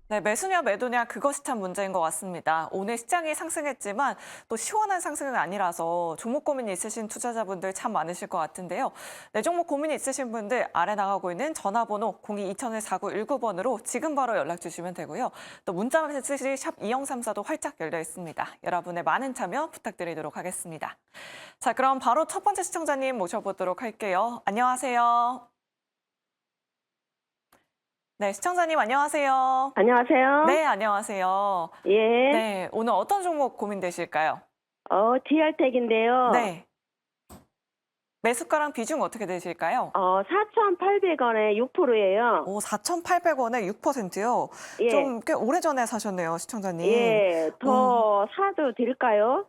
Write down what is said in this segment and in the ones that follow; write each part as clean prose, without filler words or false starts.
네, 매수냐 매도냐 그것이 참 문제인 것 같습니다. 오늘 시장이 상승했지만 또 시원한 상승은 아니라서 종목 고민이 있으신 투자자분들 참 많으실 것 같은데요. 네, 종목 고민이 있으신 분들 아래 나가고 있는 전화번호 02-2000-4919번으로 지금 바로 연락 주시면 되고요. 또 문자 메시지 샵 2034도 활짝 열려 있습니다. 여러분의 많은 참여 부탁드리도록 하겠습니다. 자, 그럼 바로 첫 번째 시청자님 모셔보도록 할게요. 안녕하세요. 네, 시청자님 안녕하세요. 안녕하세요. 네, 안녕하세요. 예. 네, 오늘 어떤 종목 고민되실까요? DR텍인데요. 네. 매수가랑 비중 어떻게 되실까요? 4,800원에 6%예요. 오, 4,800원에 6%요? 예. 좀 꽤 오래전에 사셨네요, 시청자님. 예. 더 사도 될까요?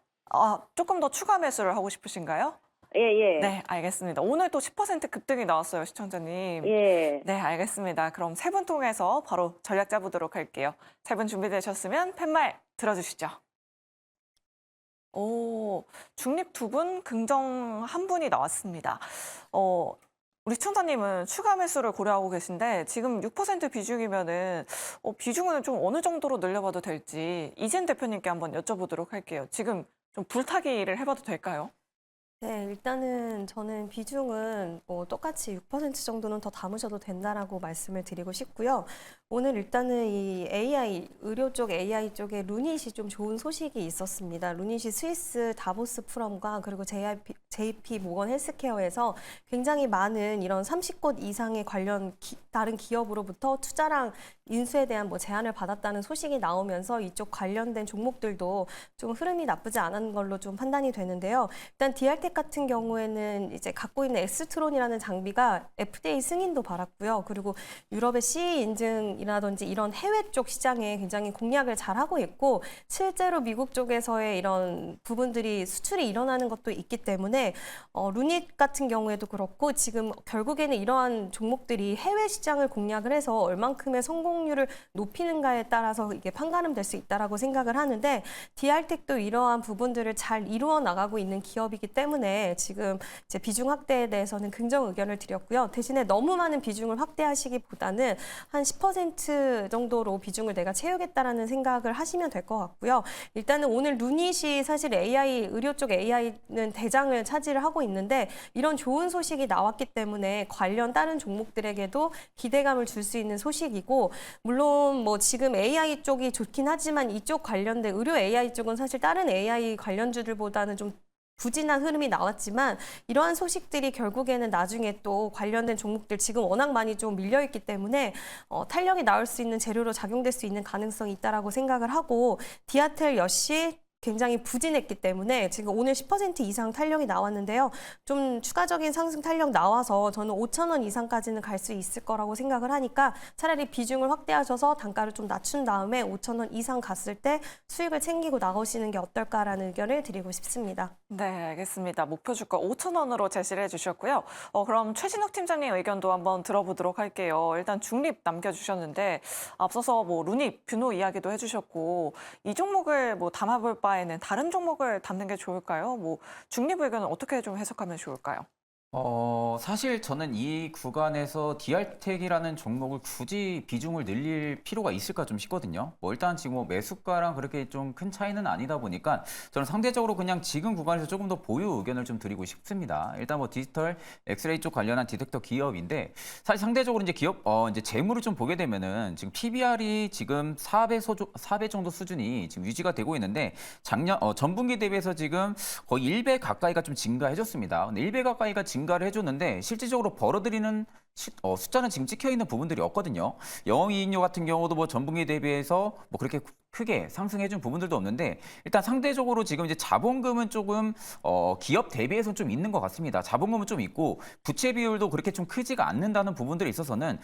조금 더 추가 매수를 하고 싶으신가요? 예, 예. 네, 알겠습니다. 오늘 또 10% 급등이 나왔어요, 시청자님. 예. 네, 알겠습니다. 그럼 세 분 통해서 바로 전략 짜보도록 할게요. 세 분 준비되셨으면 팻말 들어주시죠. 오, 중립 두 분, 긍정 한 분이 나왔습니다. 우리 시청자님은 추가 매수를 고려하고 계신데 지금 6% 비중이면은 비중은 좀 어느 정도로 늘려봐도 될지 이젠 대표님께 한번 여쭤보도록 할게요. 지금 좀 불타기를 해봐도 될까요? 네, 일단은 저는 비중은 똑같이 6% 정도는 더 담으셔도 된다라고 말씀을 드리고 싶고요. 오늘 일단은 이 AI, 의료 쪽 AI 쪽에 루닛이 좀 좋은 소식이 있었습니다. 루닛이 스위스 다보스 포럼과 그리고 JP 모건 헬스케어에서 굉장히 많은 이런 30곳 이상의 관련 다른 기업으로부터 투자랑 인수에 대한 제안을 받았다는 소식이 나오면서 이쪽 관련된 종목들도 좀 흐름이 나쁘지 않은 걸로 좀 판단이 되는데요. 일단 DR텍 같은 경우에는 이제 갖고 있는 엑스트론이라는 장비가 FDA 승인도 받았고요. 그리고 유럽의 CE 인증이라든지 이런 해외 쪽 시장에 굉장히 공략을 잘하고 있고 실제로 미국 쪽에서의 이런 부분들이 수출이 일어나는 것도 있기 때문에 루닛 같은 경우에도 그렇고 지금 결국에는 이러한 종목들이 해외 시장을 공략을 해서 얼만큼의 성공률을 높이는가에 따라서 이게 판가름될 수 있다라고 생각을 하는데 DR텍도 이러한 부분들을 잘 이루어 나가고 있는 기업이기 때문에 지금 이제 비중 확대에 대해서는 긍정 의견을 드렸고요. 대신에 너무 많은 비중을 확대하시기보다는 한 10% 정도로 비중을 내가 채우겠다라는 생각을 하시면 될 것 같고요. 일단은 오늘 루닛이 사실 AI, 의료 쪽 AI는 대장을 차지를 하고 있는데 이런 좋은 소식이 나왔기 때문에 관련 다른 종목들에게도 기대감을 줄 수 있는 소식이고 물론 지금 AI 쪽이 좋긴 하지만 이쪽 관련된 의료 AI 쪽은 사실 다른 AI 관련주들보다는 좀 부진한 흐름이 나왔지만 이러한 소식들이 결국에는 나중에 또 관련된 종목들 지금 워낙 많이 좀 밀려있기 때문에 탄력이 나올 수 있는 재료로 작용될 수 있는 가능성이 있다라고 생각을 하고 디아텔 역시 굉장히 부진했기 때문에 지금 오늘 10% 이상 탄력이 나왔는데요. 좀 추가적인 상승 탄력 나와서 저는 5,000원 이상까지는 갈 수 있을 거라고 생각을 하니까 차라리 비중을 확대하셔서 단가를 좀 낮춘 다음에 5,000원 이상 갔을 때 수익을 챙기고 나오시는 게 어떨까라는 의견을 드리고 싶습니다. 네, 알겠습니다. 목표 주가 5,000원으로 제시를 해주셨고요. 그럼 최진욱 팀장님 의견도 한번 들어보도록 할게요. 일단 중립 남겨주셨는데 앞서서 루닛, 뷰노 이야기도 해주셨고 이 종목을 담아볼 바에는 다른 종목을 담는 게 좋을까요? 중립 의견은 어떻게 좀 해석하면 좋을까요? 사실 저는 이 구간에서 DR텍이라는 종목을 굳이 비중을 늘릴 필요가 있을까 좀 싶거든요. 일단 지금 매수가랑 그렇게 좀 큰 차이는 아니다 보니까 저는 상대적으로 그냥 지금 구간에서 조금 더 보유 의견을 좀 드리고 싶습니다. 일단 디지털 엑스레이 쪽 관련한 디텍터 기업인데 사실 상대적으로 이제 기업, 이제 재물을 좀 보게 되면은 지금 PBR이 지금 4배 정도 수준이 지금 유지가 되고 있는데 전분기 대비해서 지금 거의 1배 가까이가 좀 증가해줬습니다. 근데 1배 가까이가 증가를 해줬는데 실질적으로 벌어들이는 숫자는 지금 찍혀 있는 부분들이 없거든요. 영업이익률 같은 경우도 전분기 대비해서 그렇게 크게 상승해준 부분들도 없는데 일단 상대적으로 지금 이제 자본금은 조금 기업 대비해서는 좀 있는 것 같습니다. 자본금은 좀 있고 부채 비율도 그렇게 좀 크지가 않는다는 부분들에 있어서는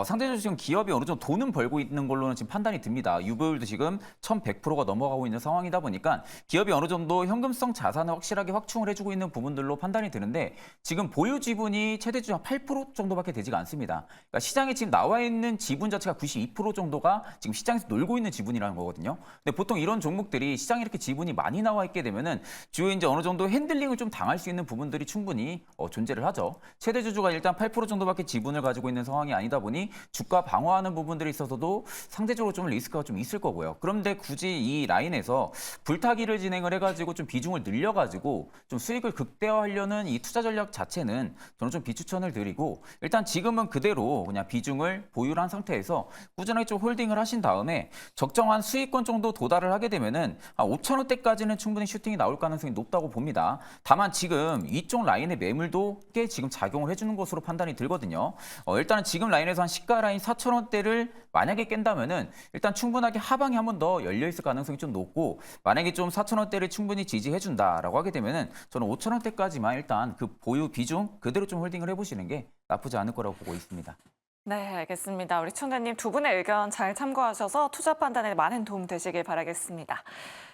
상대적으로 지금 기업이 어느 정도 돈은 벌고 있는 걸로는 지금 판단이 듭니다. 유보율도 지금 1,100%가 넘어가고 있는 상황이다 보니까 기업이 어느 정도 현금성 자산을 확실하게 확충을 해주고 있는 부분들로 판단이 드는데 지금 보유 지분이 최대주 한 8% 정도밖에 되지 되지가 않습니다. 그러니까 시장에 지금 나와 있는 지분 자체가 92% 정도가 지금 시장에서 놀고 있는 지분이라는 거거든요. 근데 보통 이런 종목들이 시장에 이렇게 지분이 많이 나와 있게 되면은 주요 이제 어느 정도 핸들링을 좀 당할 수 있는 부분들이 충분히 존재를 하죠. 최대 주주가 일단 8% 정도밖에 지분을 가지고 있는 상황이 아니다 보니 주가 방어하는 부분들이 있어서도 상대적으로 좀 리스크가 좀 있을 거고요. 그런데 굳이 이 라인에서 불타기를 진행을 해가지고 좀 비중을 늘려가지고 좀 수익을 극대화하려는 이 투자 전략 자체는 저는 좀 비추천을 드리고 일단 지금은 그대로 그냥 비중을 보유한 상태에서 꾸준하게 좀 홀딩을 하신 다음에 적정한 수익권 정도 도달을 하게 되면은 5천 원대까지는 충분히 슈팅이 나올 가능성이 높다고 봅니다. 다만 지금 이쪽 라인의 매물도 꽤 지금 작용을 해주는 것으로 판단이 들거든요. 일단은 지금 라인에서 한 시가 라인 4천 원대를 만약에 깬다면은 일단 충분하게 하방이 한 번 더 열려 있을 가능성이 좀 높고 만약에 좀 4천 원대를 충분히 지지해준다라고 하게 되면은 저는 5천 원대까지만 일단 그 보유 비중 그대로 좀 홀딩을 해보시는 게 나쁘지 않을 거라고 보고 있습니다. 네, 알겠습니다. 우리 시청자님 두 분의 의견 잘 참고하셔서 투자 판단에 많은 도움 되시길 바라겠습니다.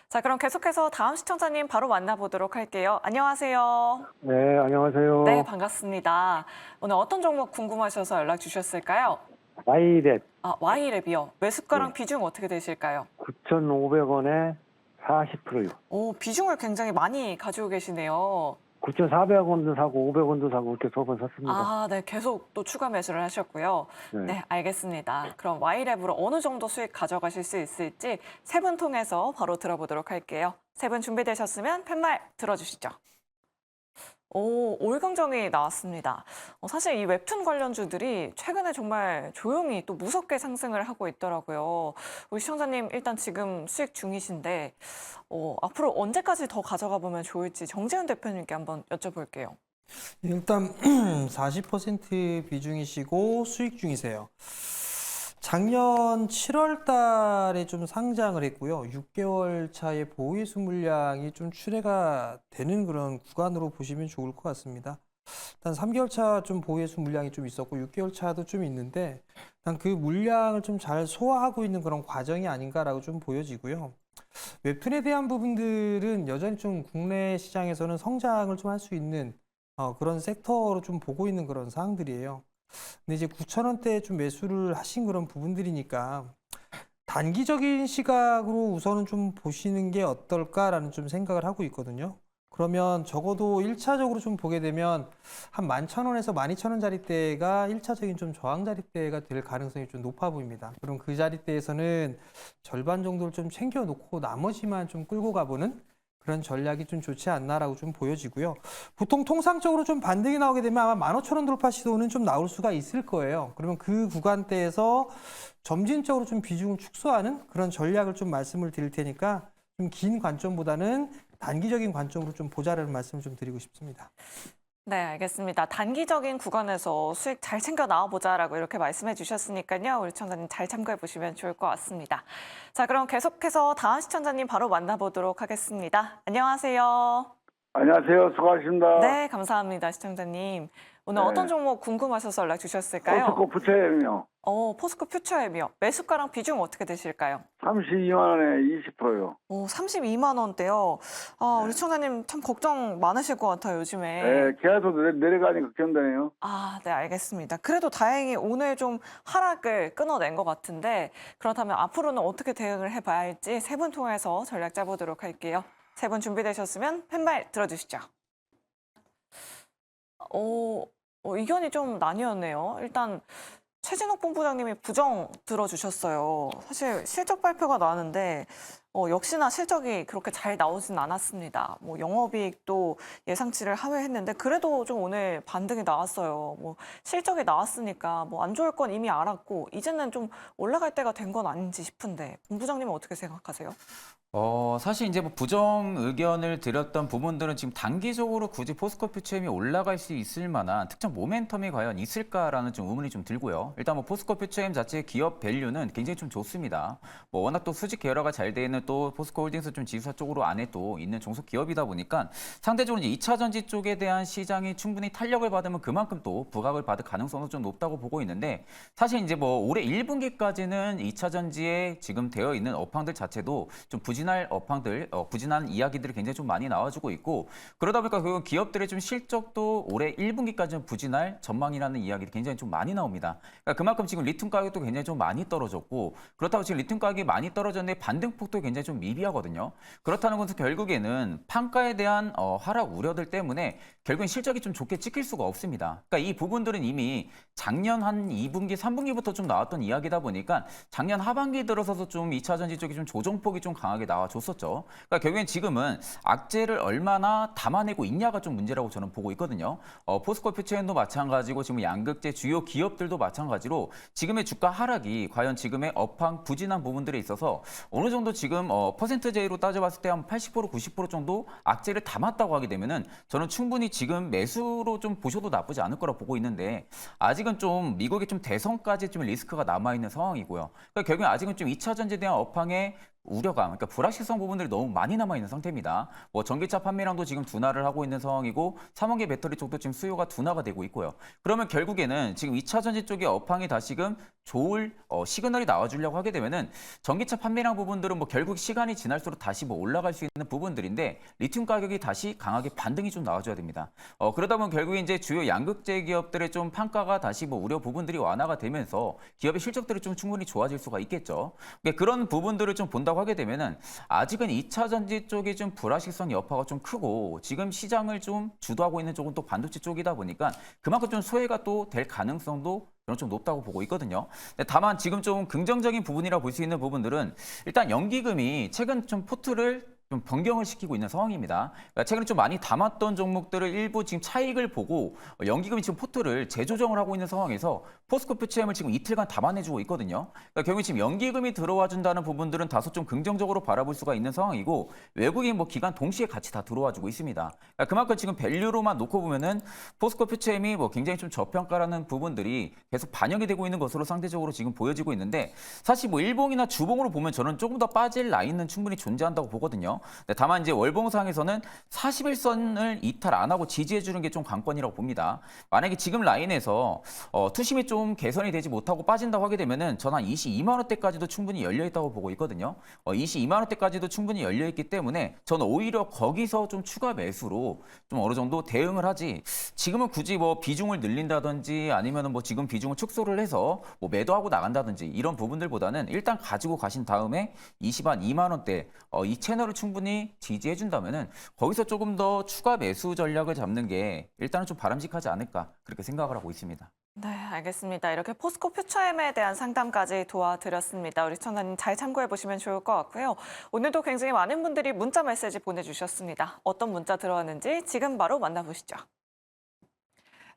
자, 그럼 계속해서 다음 시청자님 바로 만나보도록 할게요. 안녕하세요. 네, 안녕하세요. 네, 반갑습니다. 오늘 어떤 종목 궁금하셔서 연락 주셨을까요? 와이랩 Y랩이요. 매수가랑 네. 비중 어떻게 되실까요? 9,500원에 40%요. 오, 비중을 굉장히 많이 가지고 계시네요. 9,400원도 사고 500원도 사고 이렇게 두 번 샀습니다. 네, 계속 또 추가 매수를 하셨고요. 네. 네, 알겠습니다. 그럼 Y랩으로 어느 정도 수익 가져가실 수 있을지 세 분 통해서 바로 들어보도록 할게요. 세 분 준비되셨으면 팻말 들어주시죠. 오, 올강정이 나왔습니다. 사실 이 웹툰 관련주들이 최근에 정말 조용히 또 무섭게 상승을 하고 있더라고요. 우리 시청자님 일단 지금 수익 중이신데 앞으로 언제까지 더 가져가 보면 좋을지 정재훈 대표님께 한번 여쭤볼게요. 일단 40% 비중이시고 수익 중이세요. 작년 7월 달에 좀 상장을 했고요. 6개월 차의 보유수 물량이 좀 출회가 되는 그런 구간으로 보시면 좋을 것 같습니다. 일단 3개월 차 좀 보유수 물량이 좀 있었고 6개월 차도 좀 있는데 일단 그 물량을 좀 잘 소화하고 있는 그런 과정이 아닌가라고 좀 보여지고요. 웹툰에 대한 부분들은 여전히 좀 국내 시장에서는 성장을 좀 할 수 있는 그런 섹터로 좀 보고 있는 그런 사항들이에요. 근데 이제 9,000원대에 좀 매수를 하신 그런 부분들이니까 단기적인 시각으로 우선은 좀 보시는 게 어떨까라는 좀 생각을 하고 있거든요. 그러면 적어도 1차적으로 좀 보게 되면 한 11,000원에서 12,000원짜리대가 1차적인 좀 저항자리대가 될 가능성이 좀 높아 보입니다. 그럼 그 자리대에서는 절반 정도를 좀 챙겨놓고 나머지만 좀 끌고 가보는 그런 전략이 좀 좋지 않나라고 좀 보여지고요. 보통 통상적으로 좀 반등이 나오게 되면 아마 15,000원 돌파 시도는 좀 나올 수가 있을 거예요. 그러면 그 구간대에서 점진적으로 좀 비중을 축소하는 그런 전략을 좀 말씀을 드릴 테니까 좀 긴 관점보다는 단기적인 관점으로 좀 보자라는 말씀을 좀 드리고 싶습니다. 네, 알겠습니다. 단기적인 구간에서 수익 잘 챙겨 나와보자라고 이렇게 말씀해 주셨으니까요. 우리 시청자님 잘 참고해 보시면 좋을 것 같습니다. 자, 그럼 계속해서 다음 시청자님 바로 만나보도록 하겠습니다. 안녕하세요. 안녕하세요. 수고하십니다. 네, 감사합니다, 시청자님. 오늘 네. 어떤 종목 궁금하셔서 연락 주셨을까요? 포스코 부채요. 포스코 퓨처엠이요. 매수가랑 비중 어떻게 되실까요? 32만 원에 20%요. 32만 원대요. 우리 시청자님 참 걱정 많으실 것 같아요, 요즘에. 네, 계속 내려가니 걱정되네요. 네, 알겠습니다. 그래도 다행히 오늘 좀 하락을 끊어낸 것 같은데 그렇다면 앞으로는 어떻게 대응을 해봐야 할지 세 분 통해서 전략 짜보도록 할게요. 세 분 준비되셨으면 팻말 들어주시죠. 의견이 좀 나뉘었네요. 일단 최진욱 본부장님이 부정 들어주셨어요. 사실 실적 발표가 나왔는데 역시나 실적이 그렇게 잘 나오진 않았습니다. 영업이익도 예상치를 하회했는데 그래도 좀 오늘 반등이 나왔어요. 실적이 나왔으니까 안 좋을 건 이미 알았고 이제는 좀 올라갈 때가 된 건 아닌지 싶은데 본부장님은 어떻게 생각하세요? 사실 이제 부정 의견을 드렸던 부분들은 지금 단기적으로 굳이 포스코 퓨처엠이 올라갈 수 있을 만한 특정 모멘텀이 과연 있을까라는 좀 의문이 좀 들고요. 일단 포스코 퓨처엠 자체의 기업 밸류는 굉장히 좀 좋습니다. 워낙 또 수직 계열화가 잘 돼 있는 경우에는 또 포스코홀딩스 좀 지수사 쪽으로 안에 또 있는 종속 기업이다 보니까 상대적으로 이제 2차 전지 쪽에 대한 시장이 충분히 탄력을 받으면 그만큼 또 부각을 받을 가능성도 좀 높다고 보고 있는데 사실 이제 뭐 올해 1분기까지는 2차 전지에 지금 되어 있는 업황들 자체도 좀 부진할 업황들, 부진한 이야기들이 굉장히 좀 많이 나와주고 있고 그러다 보니까 그 기업들의 좀 실적도 올해 1분기까지는 부진할 전망이라는 이야기들이 굉장히 좀 많이 나옵니다. 그러니까 그만큼 지금 리튬 가격도 굉장히 좀 많이 떨어졌고 그렇다고 지금 리튬 가격이 많이 떨어졌는데 반등폭도 굉장히 좀 미비하거든요. 그렇다는 것은 결국에는 판가에 대한 하락 우려들 때문에 결국엔 실적이 좀 좋게 찍힐 수가 없습니다. 그러니까 이 부분들은 이미 작년 한 2분기, 3분기부터 좀 나왔던 이야기다 보니까 작년 하반기 들어서서 좀 2차 전지 쪽이 좀 조정폭이 좀 강하게 나와줬었죠. 그러니까 결국엔 지금은 악재를 얼마나 담아내고 있냐가 좀 문제라고 저는 보고 있거든요. 포스코 퓨처엔도 마찬가지고 지금 양극재 주요 기업들도 마찬가지로 지금의 주가 하락이 과연 지금의 업황 부진한 부분들에 있어서 어느 정도 지금 퍼센트제로 따져봤을 때 한 80%, 90% 정도 악재를 담았다고 하게 되면은 저는 충분히 지금 매수로 좀 보셔도 나쁘지 않을 거라 보고 있는데 아직은 좀 미국의 좀 대선까지 좀 리스크가 남아있는 상황이고요. 그러니까 결국엔 아직은 좀 2차 전지에 대한 업황의 우려감, 그러니까 불확실성 부분들이 너무 많이 남아있는 상태입니다. 뭐 전기차 판매량도 지금 둔화를 하고 있는 상황이고 3원기 배터리 쪽도 지금 수요가 둔화가 되고 있고요. 그러면 결국에는 지금 2차 전지 쪽의 업황이 다시금 좋을 시그널이 나와주려고 하게 되면은 전기차 판매량 부분들은 뭐 결국 시간이 지날수록 다시 뭐 올라갈 수 있는 부분들인데 리튬 가격이 다시 강하게 반등이 좀 나와줘야 됩니다. 그러다 보면 결국에 이제 주요 양극재 기업들의 좀 판가가 다시 뭐 우려 부분들이 완화가 되면서 기업의 실적들이 좀 충분히 좋아질 수가 있겠죠. 그러니까 그런 부분들을 좀 본다고 하게 되면은 아직은 2차 전지 쪽이 좀 불확실성 여파가 좀 크고 지금 시장을 좀 주도하고 있는 쪽은 또 반도체 쪽이다 보니까 그만큼 좀 소외가 또 될 가능성도 저는 좀 높다고 보고 있거든요. 다만 지금 좀 긍정적인 부분이라 볼 수 있는 부분들은 일단 연기금이 최근 좀 포트를 좀 변경을 시키고 있는 상황입니다. 그러니까 최근에 좀 많이 담았던 종목들을 일부 지금 차익을 보고 연기금이 지금 포트를 재조정을 하고 있는 상황에서 포스코 퓨처엠을 지금 이틀간 담아내주고 있거든요. 그러니까 결국 지금 연기금이 들어와 준다는 부분들은 다소 좀 긍정적으로 바라볼 수가 있는 상황이고 외국인 뭐 기관 동시에 같이 다 들어와주고 있습니다. 그러니까 그만큼 지금 밸류로만 놓고 보면은 포스코 퓨처엠이 뭐 굉장히 좀 저평가라는 부분들이 계속 반영이 되고 있는 것으로 상대적으로 지금 보여지고 있는데 사실 뭐 일봉이나 주봉으로 보면 저는 조금 더 빠질 라인은 충분히 존재한다고 보거든요. 다만 이제 월봉상에서는 41선을 이탈 안 하고 지지해 주는 게 좀 관건이라고 봅니다. 만약에 지금 라인에서 투심이 좀 개선이 되지 못하고 빠진다고 하게 되면은 저는 한 22만 원대까지도 충분히 열려 있다고 보고 있거든요. 22만 원대까지도 충분히 열려 있기 때문에 저는 오히려 거기서 좀 추가 매수로 좀 어느 정도 대응을 하지. 지금은 굳이 뭐 비중을 늘린다든지 아니면은 뭐 지금 비중을 축소를 해서 뭐 매도하고 나간다든지 이런 부분들보다는 일단 가지고 가신 다음에 22만 원대 이 채널을 충분히 지지해 준다면은 거기서 조금 더 추가 매수 전략을 잡는 게 일단은 좀 바람직하지 않을까 그렇게 생각을 하고 있습니다. 네, 알겠습니다. 이렇게 포스코 퓨처엠에 대한 상담까지 도와드렸습니다. 우리 시청자님 잘 참고해 보시면 좋을 것 같고요. 오늘도 굉장히 많은 분들이 문자 메시지 보내주셨습니다. 어떤 문자 들어왔는지 지금 바로 만나보시죠.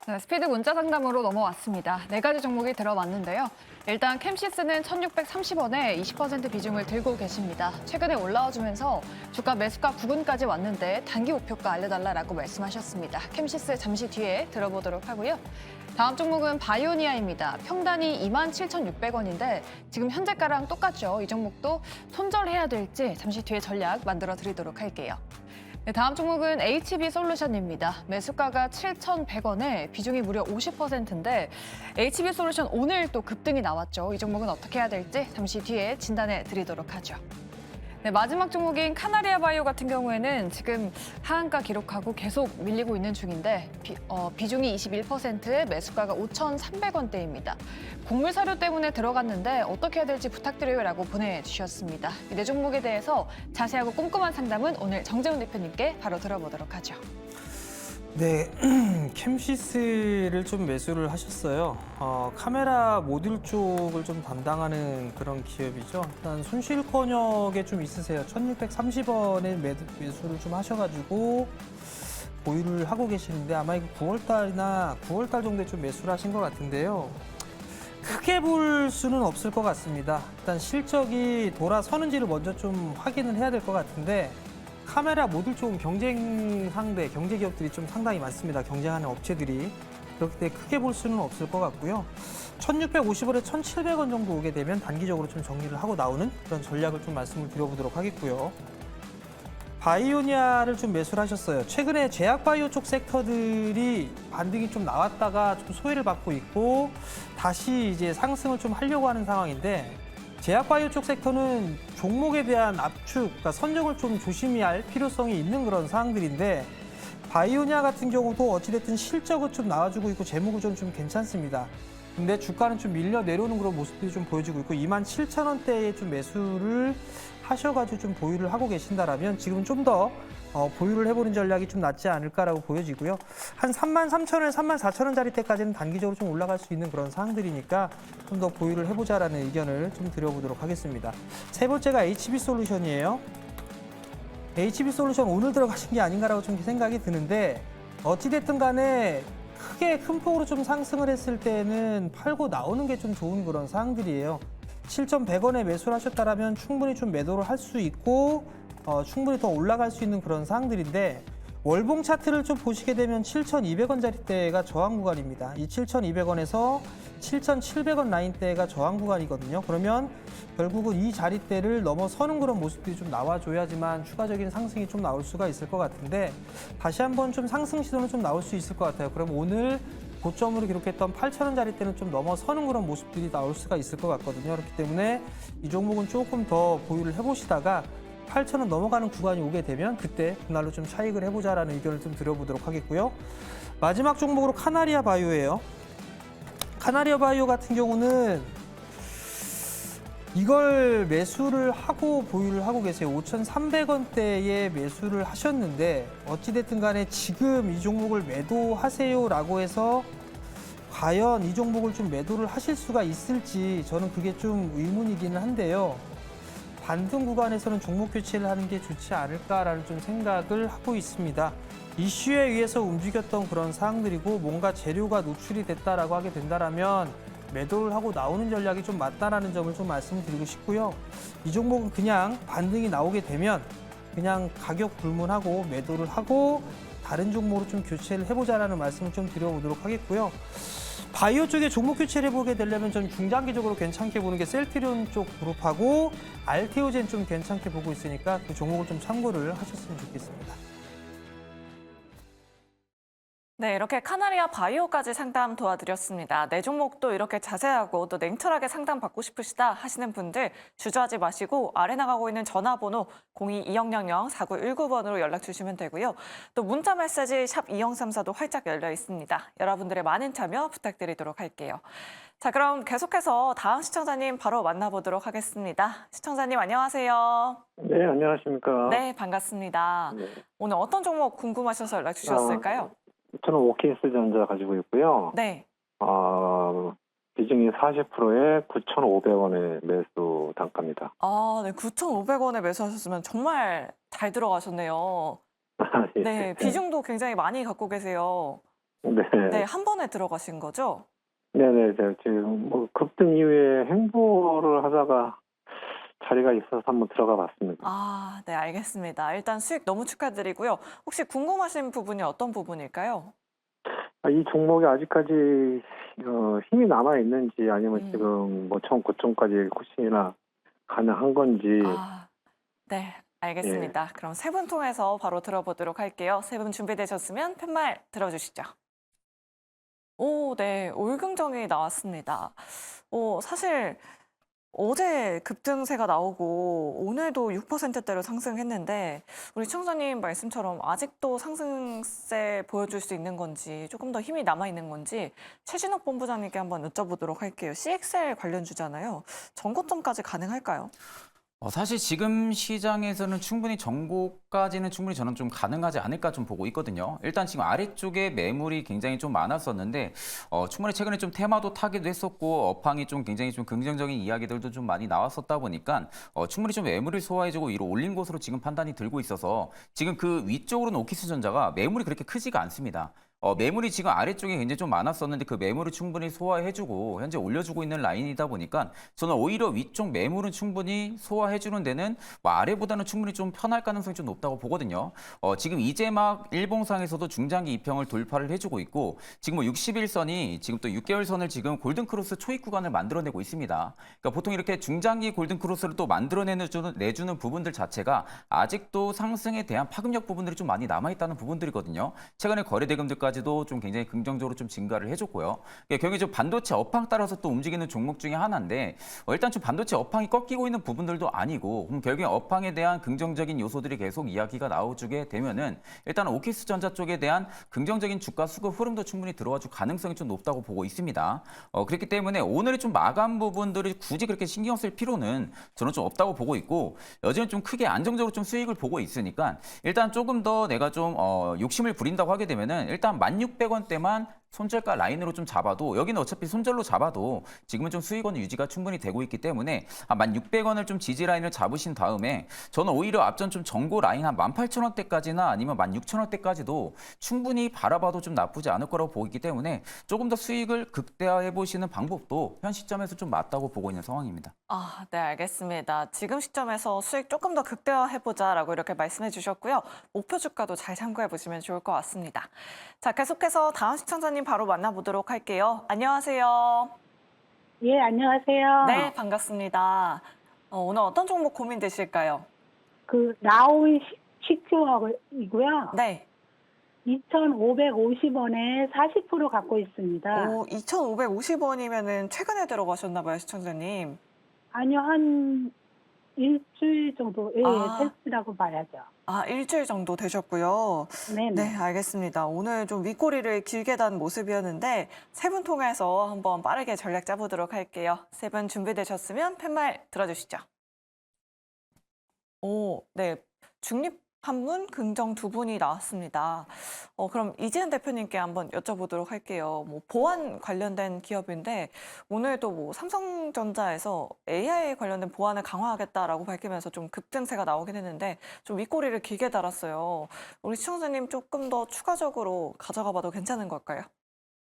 네, 스피드 문자 상담으로 넘어왔습니다. 4가지 종목이 들어왔는데요. 일단 캠시스는 1,630원에 20% 비중을 들고 계십니다. 최근에 올라와주면서 주가 매수가 9분까지 왔는데 단기 목표가 알려달라고 말씀하셨습니다. 캠시스 잠시 뒤에 들어보도록 하고요. 다음 종목은 바이오니아입니다. 평단이 27,600원인데 지금 현재가랑 똑같죠. 이 종목도 손절해야 될지 잠시 뒤에 전략 만들어 드리도록 할게요. 네, 다음 종목은 HB솔루션입니다. 매수가가 7,100원에 비중이 무려 50%인데 HB솔루션 오늘 또 급등이 나왔죠. 이 종목은 어떻게 해야 될지 잠시 뒤에 진단해 드리도록 하죠. 네, 마지막 종목인 카나리아 바이오 같은 경우에는 지금 하한가 기록하고 계속 밀리고 있는 중인데 비중이 21%에 매수가가 5,300원대입니다. 곡물 사료 때문에 들어갔는데 어떻게 해야 될지 부탁드려요라고 보내주셨습니다. 이 네 종목에 대해서 자세하고 꼼꼼한 상담은 오늘 정재훈 대표님께 바로 들어보도록 하죠. 네, 캠시스를 좀 매수를 하셨어요. 카메라 모듈 쪽을 좀 담당하는 그런 기업이죠. 일단 손실권역에 좀 있으세요. 1,630원에 매수를 좀 하셔가지고 보유를 하고 계시는데 아마 이거 9월달 정도에 좀 매수를 하신 것 같은데요. 크게 볼 수는 없을 것 같습니다. 일단 실적이 돌아서는지를 먼저 좀 확인을 해야 될 것 같은데 카메라 모듈 쪽은 경쟁 기업들이 좀 상당히 많습니다. 경쟁하는 업체들이. 그렇기 때문에 크게 볼 수는 없을 것 같고요. 1650원에 1700원 정도 오게 되면 단기적으로 좀 정리를 하고 나오는 그런 전략을 좀 말씀을 드려보도록 하겠고요. 바이오니아를 좀 매수를 하셨어요. 최근에 제약바이오 쪽 섹터들이 반등이 좀 나왔다가 좀 소외를 받고 있고 다시 이제 상승을 좀 하려고 하는 상황인데 제약바이오 쪽 섹터는 종목에 대한 압축, 그러니까 선정을 좀 조심히 할 필요성이 있는 그런 사항들인데 바이오니아 같은 경우도 어찌됐든 실적은 좀 나와주고 있고 재무구조는 좀 괜찮습니다. 근데 주가는 좀 밀려 내려오는 그런 모습들이 좀 보여지고 있고 27,000원대에 좀 매수를 하셔가지고 좀 보유를 하고 계신다라면 지금 좀 더 보유를 해보는 전략이 좀 낫지 않을까라고 보여지고요. 한 33,000원, 34,000원짜리 때까지는 단기적으로 좀 올라갈 수 있는 그런 사항들이니까 좀 더 보유를 해보자라는 의견을 좀 드려보도록 하겠습니다. 세 번째가 HB솔루션이에요. HB솔루션 오늘 들어가신 게 아닌가라고 좀 생각이 드는데 어찌됐든 간에 크게 큰 폭으로 좀 상승을 했을 때는 팔고 나오는 게 좀 좋은 그런 사항들이에요. 7,100원에 매수를 하셨다면 충분히 좀 매도를 할 수 있고 충분히 더 올라갈 수 있는 그런 사항들인데 월봉 차트를 좀 보시게 되면 7,200원짜리대가 저항 구간입니다. 이 7,200원에서 7,700원 라인대가 저항 구간이거든요. 그러면 결국은 이 자리대를 넘어서는 그런 모습들이 좀 나와줘야지만 추가적인 상승이 좀 나올 수가 있을 것 같은데 다시 한번 좀 상승 시도는 좀 나올 수 있을 것 같아요. 그럼 오늘 고점으로 기록했던 8,000원짜리대는 좀 넘어서는 그런 모습들이 나올 수가 있을 것 같거든요. 그렇기 때문에 이 종목은 조금 더 보유를 해보시다가 8,000원 넘어가는 구간이 오게 되면 그때 그날로 좀 차익을 해보자라는 의견을 좀 드려보도록 하겠고요. 마지막 종목으로 카나리아 바이오예요. 카나리아 바이오 같은 경우는 이걸 매수를 하고 보유를 하고 계세요. 5,300원대에 매수를 하셨는데 어찌됐든 간에 지금 이 종목을 매도하세요라고 해서 과연 이 종목을 좀 매도를 하실 수가 있을지 저는 그게 좀 의문이기는 한데요. 반등 구간에서는 종목 교체를 하는 게 좋지 않을까라는 좀 생각을 하고 있습니다. 이슈에 의해서 움직였던 그런 사항들이고 뭔가 재료가 노출이 됐다라고 하게 된다라면 매도를 하고 나오는 전략이 좀 맞다라는 점을 좀 말씀드리고 싶고요. 이 종목은 그냥 반등이 나오게 되면 그냥 가격 불문하고 매도를 하고 다른 종목으로 좀 교체를 해보자라는 말씀을 좀 드려보도록 하겠고요. 바이오 쪽에 종목 교체를 해보게 되려면 좀 중장기적으로 괜찮게 보는 게 셀트리온 쪽 그룹하고 알테오젠 좀 괜찮게 보고 있으니까 그 종목을 좀 참고를 하셨으면 좋겠습니다. 네, 이렇게 카나리아 바이오까지 상담 도와드렸습니다. 내 종목도 이렇게 자세하고 또 냉철하게 상담받고 싶으시다 하시는 분들 주저하지 마시고 아래 나가고 있는 전화번호 02-2000-4919번으로 연락 주시면 되고요. 또 문자 메시지 샵 2034도 활짝 열려 있습니다. 여러분들의 많은 참여 부탁드리도록 할게요. 자, 그럼 계속해서 다음 시청자님 바로 만나보도록 하겠습니다. 시청자님 안녕하세요. 네, 안녕하십니까. 네, 반갑습니다. 네. 오늘 어떤 종목 궁금하셔서 연락 주셨을까요? 저는 OKS 전자 가지고 있고요. 네. 비중이 40%에 9,500원의 매수 단가입니다. 아, 네. 9,500원에 매수하셨으면 정말 잘 들어가셨네요. 예. 네, 비중도 굉장히 많이 갖고 계세요. 네. 네, 한 번에 들어가신 거죠? 네네. 제가 지금 뭐 급등 이후에 행보를 하다가 자리가 있어서 한번 들어가 봤습니다. 아, 네, 알겠습니다. 일단 수익 너무 축하드리고요. 혹시 궁금하신 부분이 어떤 부분일까요? 이 종목이 아직까지 힘이 남아 있는지 아니면 지금 뭐 처음 고점까지 후진이나 가능한 건지. 아, 네, 알겠습니다. 그럼 세 분 통해서 바로 들어보도록 할게요. 세 분 준비되셨으면 팻말 들어주시죠. 오, 네, 올긍정이 나왔습니다. 사실 어제 급등세가 나오고 오늘도 6%대로 상승했는데 우리 시청자님 말씀처럼 아직도 상승세 보여줄 수 있는 건지 조금 더 힘이 남아있는 건지 최진욱 본부장님께 한번 여쭤보도록 할게요. CXL 관련주잖아요. 전고점까지 가능할까요? 사실 지금 시장에서는 충분히 정고까지는 충분히 저는 좀 가능하지 않을까 좀 보고 있거든요. 일단 지금 아래쪽에 매물이 굉장히 좀 많았었는데 충분히 최근에 좀 테마도 타기도 했었고 업황이 좀 굉장히 좀 긍정적인 이야기들도 좀 많이 나왔었다 보니까 충분히 좀 매물을 소화해주고 위로 올린 것으로 지금 판단이 들고 있어서 지금 그 위쪽으로는 오키스전자가 매물이 그렇게 크지가 않습니다. 매물이 지금 아래쪽에 굉장히 좀 많았었는데 그 매물을 충분히 소화해주고 현재 올려주고 있는 라인이다 보니까 저는 오히려 위쪽 매물은 충분히 소화해주는 데는 뭐 아래보다는 충분히 좀 편할 가능성이 좀 높다고 보거든요. 지금 이제 막 일봉상에서도 중장기 이평을 돌파를 해주고 있고 지금 뭐 60일선이 지금 또 6개월 선을 지금 골든크로스 초입 구간을 만들어내고 있습니다. 그러니까 보통 이렇게 중장기 골든크로스를 또 내주는 부분들 자체가 아직도 상승에 대한 파급력 부분들이 좀 많이 남아있다는 부분들이거든요. 최근에 거래 대금들까지도 좀 굉장히 긍정적으로 좀 증가를 해줬고요. 경기 좀 반도체 업황 따라서 또 움직이는 종목 중에 하나인데 일단 좀 반도체 업황이 꺾이고 있는 부분들도 아니고 결국에 업황에 대한 긍정적인 요소들이 계속 이야기가 나오게 되면은 일단 오키스전자 쪽에 대한 긍정적인 주가 수급 흐름도 충분히 들어와줄 가능성이 좀 높다고 보고 있습니다. 그렇기 때문에 오늘의 좀 마감 부분들이 굳이 그렇게 신경 쓸 필요는 저는 좀 없다고 보고 있고 여전히 좀 크게 안정적으로 좀 수익을 보고 있으니까 일단 조금 더 내가 좀 욕심을 부린다고 하게 되면은 일단 1,600원대만 손절가 라인으로 좀 잡아도 여기는 어차피 손절로 잡아도 지금은 좀 수익원 유지가 충분히 되고 있기 때문에 1,600원을 좀 지지 라인을 잡으신 다음에 저는 오히려 앞전 좀 정고 라인 한 18,000원대까지나 아니면 16,000원대까지도 충분히 바라봐도 좀 나쁘지 않을 거라고 보기 때문에 조금 더 수익을 극대화해 보시는 방법도 현 시점에서 좀 맞다고 보고 있는 상황입니다. 네, 알겠습니다. 지금 시점에서 수익 조금 더 극대화해보자라고 이렇게 말씀해 주셨고요. 목표 주가도 잘 참고해 보시면 좋을 것 같습니다. 자, 계속해서 다음 시청자님 바로 만나보도록 할게요. 안녕하세요. 예, 안녕하세요. 네, 반갑습니다. 오늘 어떤 종목 고민되실까요? 나우이 식초이고요. 네. 2,550원에 40% 갖고 있습니다. 2,550원이면은 최근에 들어가셨나 봐요, 시청자님. 아니요, 한 일주일 정도, 됐다고 봐야죠. 일주일 정도 되셨고요. 네네. 네, 알겠습니다. 오늘 좀 윗꼬리를 길게 단 모습이었는데 세 분 통해서 한번 빠르게 전략 짜보도록 할게요. 세 분 준비되셨으면 팻말 들어주시죠. 네. 중립 한 분, 긍정 두 분이 나왔습니다. 그럼 이재은 대표님께 한번 여쭤보도록 할게요. 보안 관련된 기업인데 오늘도 삼성전자에서 AI 관련된 보안을 강화하겠다라고 밝히면서 좀 급등세가 나오긴 했는데 좀 윗꼬리를 길게 달았어요. 우리 시청자님 조금 더 추가적으로 가져가 봐도 괜찮은 걸까요?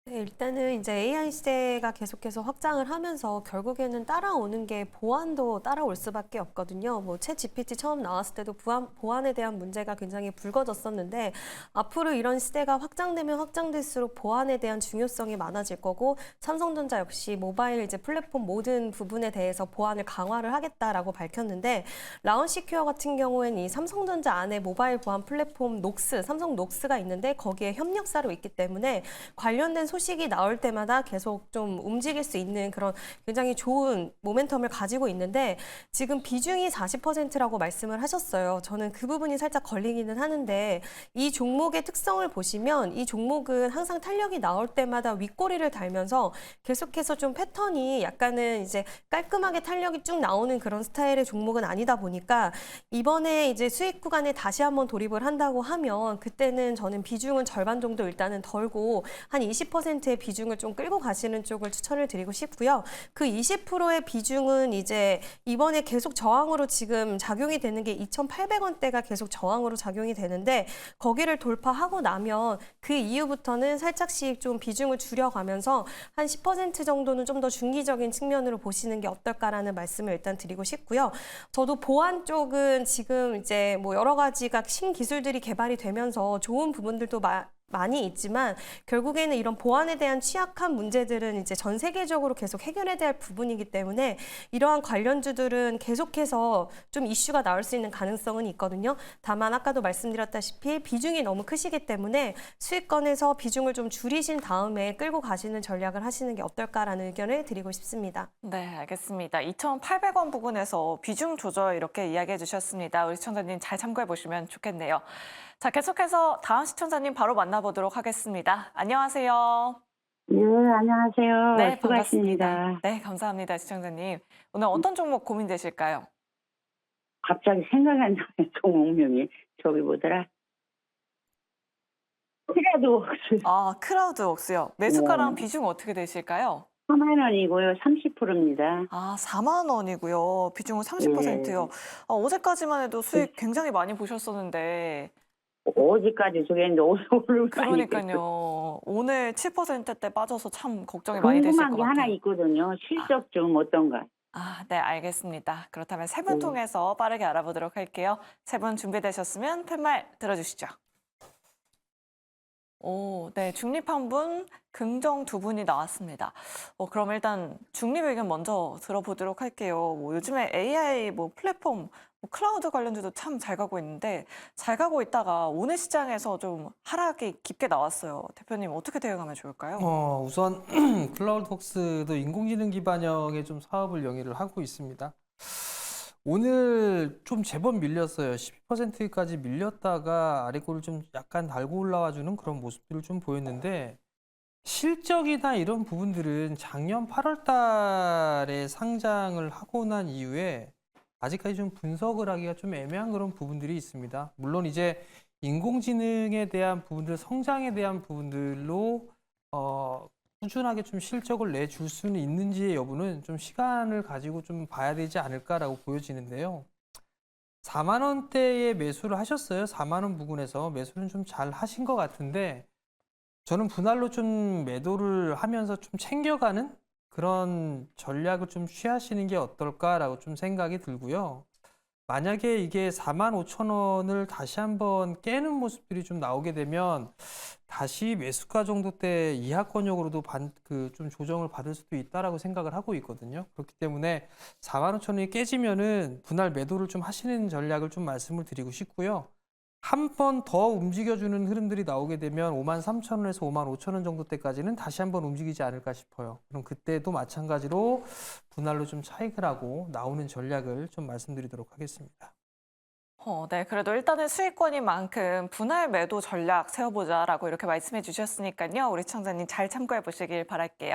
네, 일단은 이제 AI 시대가 계속해서 확장을 하면서 결국에는 따라오는 게 보안도 따라올 수밖에 없거든요. 챗 GPT 처음 나왔을 때도 보안에 대한 문제가 굉장히 불거졌었는데 앞으로 이런 시대가 확장되면 확장될수록 보안에 대한 중요성이 많아질 거고 삼성전자 역시 모바일 이제 플랫폼 모든 부분에 대해서 보안을 강화를 하겠다라고 밝혔는데 라운시큐어 같은 경우에는 이 삼성전자 안에 모바일 보안 플랫폼 삼성 녹스가 있는데 거기에 협력사로 있기 때문에 관련된 소식이 나올 때마다 계속 좀 움직일 수 있는 그런 굉장히 좋은 모멘텀을 가지고 있는데 지금 비중이 40%라고 말씀을 하셨어요. 저는 그 부분이 살짝 걸리기는 하는데 이 종목의 특성을 보시면 이 종목은 항상 탄력이 나올 때마다 윗꼬리를 달면서 계속해서 좀 패턴이 약간은 이제 깔끔하게 탄력이 쭉 나오는 그런 스타일의 종목은 아니다 보니까 이번에 이제 수익 구간에 다시 한번 돌입을 한다고 하면 그때는 저는 비중은 절반 정도 일단은 덜고 한 20%의 비중을 좀 끌고 가시는 쪽을 추천을 드리고 싶고요. 그 20%의 비중은 이제 이번에 계속 저항으로 지금 작용이 되는 게 2,800원대가 계속 저항으로 작용이 되는데 거기를 돌파하고 나면 그 이후부터는 살짝씩 좀 비중을 줄여가면서 한 10% 정도는 좀 더 중기적인 측면으로 보시는 게 어떨까라는 말씀을 일단 드리고 싶고요. 저도 보안 쪽은 지금 이제 여러 가지가 신기술들이 개발이 되면서 좋은 부분들도 많이 있지만 결국에는 이런 보안에 대한 취약한 문제들은 이제 전 세계적으로 계속 해결해야 될 부분이기 때문에 이러한 관련주들은 계속해서 좀 이슈가 나올 수 있는 가능성은 있거든요. 다만 아까도 말씀드렸다시피 비중이 너무 크시기 때문에 수익권에서 비중을 좀 줄이신 다음에 끌고 가시는 전략을 하시는 게 어떨까라는 의견을 드리고 싶습니다. 네, 알겠습니다. 2,800원 부분에서 비중 조절 이렇게 이야기해 주셨습니다. 우리 시청자님 잘 참고해 보시면 좋겠네요. 자, 계속해서 다음 시청자님 바로 만나보도록 하겠습니다. 안녕하세요. 예, 안녕하세요. 네, 수고하십니다. 반갑습니다. 네, 감사합니다, 시청자님. 오늘 어떤 종목 고민되실까요? 갑자기 생각이 안 나요. 종목명이 저기 뭐더라? 크라우드웍스 크라우드웍스요. 매수가랑 비중 어떻게 되실까요? 4만 원이고요. 30%입니다. 4만 원이고요. 비중은 30%요. 어제까지만 해도 수익 굉장히 많이 보셨었는데 어디까지 주겠는데 오늘 그러니까요. 오늘 7%대 빠져서 참 걱정이 많이 되실 궁금한 것 게 하나 같아요. 있거든요. 실적 좀 어떤가? 아, 네, 알겠습니다. 그렇다면 세 분 통해서 빠르게 알아보도록 할게요. 세 분 준비되셨으면 팻말 들어주시죠. 오, 네, 중립 한 분, 긍정 두 분이 나왔습니다. 그럼 일단 중립 의견 먼저 들어보도록 할게요. 요즘에 AI 플랫폼, 클라우드 관련주도 참 잘 가고 있는데 잘 가고 있다가 오늘 시장에서 좀 하락이 깊게 나왔어요. 대표님 어떻게 대응하면 좋을까요? 우선 클라우드웍스도 인공지능 기반형의 좀 사업을 영위를 하고 있습니다. 오늘 좀 제법 밀렸어요. 12%까지 밀렸다가 아래골을 좀 약간 달고 올라와주는 그런 모습들을 좀 보였는데 실적이나 이런 부분들은 작년 8월 달에 상장을 하고 난 이후에 아직까지 좀 분석을 하기가 좀 애매한 그런 부분들이 있습니다. 물론 이제 인공지능에 대한 부분들, 성장에 대한 부분들로 꾸준하게 좀 실적을 내줄 수는 있는지의 여부는 좀 시간을 가지고 좀 봐야 되지 않을까라고 보여지는데요. 4만 원대에 매수를 하셨어요. 4만 원 부근에서 매수는 좀 잘 하신 것 같은데 저는 분할로 좀 매도를 하면서 좀 챙겨가는 그런 전략을 좀 취하시는 게 어떨까라고 좀 생각이 들고요. 만약에 이게 45,000원을 다시 한번 깨는 모습들이 좀 나오게 되면 다시 매수가 정도대 이하권역으로도 좀 조정을 받을 수도 있다라고 생각을 하고 있거든요. 그렇기 때문에 45,000원이 깨지면은 분할 매도를 좀 하시는 전략을 좀 말씀을 드리고 싶고요. 한 번 더 움직여주는 흐름들이 나오게 되면 53,000원에서 55,000원 정도 때까지는 다시 한번 움직이지 않을까 싶어요. 그럼 그때도 마찬가지로 분할로 좀 차익을 하고 나오는 전략을 좀 말씀드리도록 하겠습니다. 네, 그래도 일단은 수익권인 만큼 분할 매도 전략 세워보자라고 이렇게 말씀해 주셨으니까요. 우리 시청자님 잘 참고해 보시길 바랄게요.